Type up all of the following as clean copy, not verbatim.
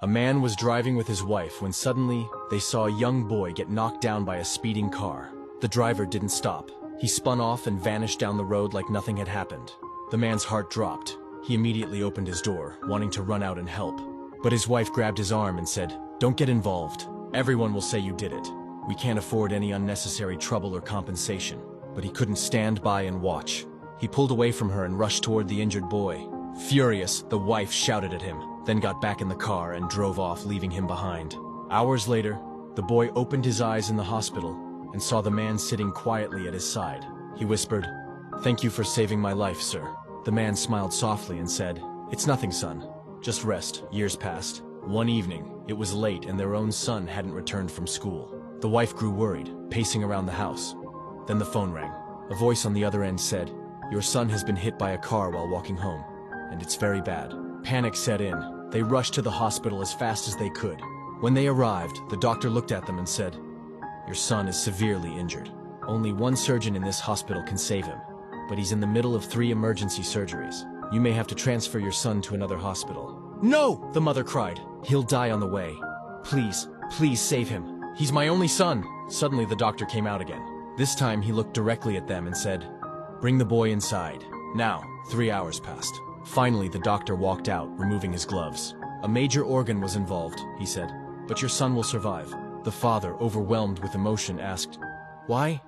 A man was driving with his wife when suddenly they saw a young boy get knocked down by a speeding car. The driver didn't stop. He spun off and vanished down the road like nothing had happened. The man's heart dropped. He immediately opened his door, wanting to run out and help. But his wife grabbed his arm and said, "Don't get involved. Everyone will say you did it. We can't afford any unnecessary trouble or compensation." But he couldn't stand by and watch. He pulled away from her and rushed toward the injured boy. Furious, the wife shouted at him, then got back in the car and drove off, leaving him behind. Hours later, the boy opened his eyes in the hospital and saw the man sitting quietly at his side. He whispered, "Thank you for saving my life, sir." The man smiled softly and said, "It's nothing, son. Just rest." Years passed. One evening, it was late and their own son hadn't returned from school. The wife grew worried, pacing around the house. Then the phone rang. A voice on the other end said, "Your son has been hit by a car while walking home, and it's very bad." Panic set in. They rushed to the hospital as fast as they could. When they arrived, the doctor looked at them and said, "Your son is severely injured. Only one surgeon in this hospital can save him, but he's in the middle of 3 emergency surgeries. You may have to transfer your son to another hospital." "No!" the mother cried. "He'll die on the way. Please, please save him. He's my only son." Suddenly the doctor came out again. This time he looked directly at them and said, "Bring the boy inside." Now, 3 hours passed. Finally, the doctor walked out, removing his gloves. "A major organ was involved," he said, "but your son will survive." The father, overwhelmed with emotion, asked, "Why?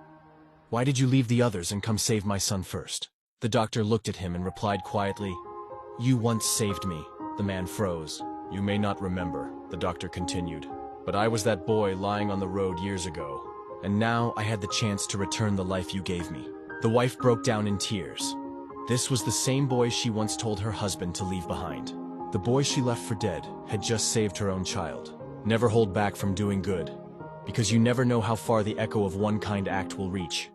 Why did you leave the others and come save my son first?" The doctor looked at him and replied quietly, "You once saved me." The man froze. "You may not remember," the doctor continued, "but I was that boy lying on the road years ago, and now I had the chance to return the life you gave me." The wife broke down in tears. This was the same boy she once told her husband to leave behind. The boy she left for dead had just saved her own child. Never hold back from doing good, because you never know how far the echo of one kind act will reach.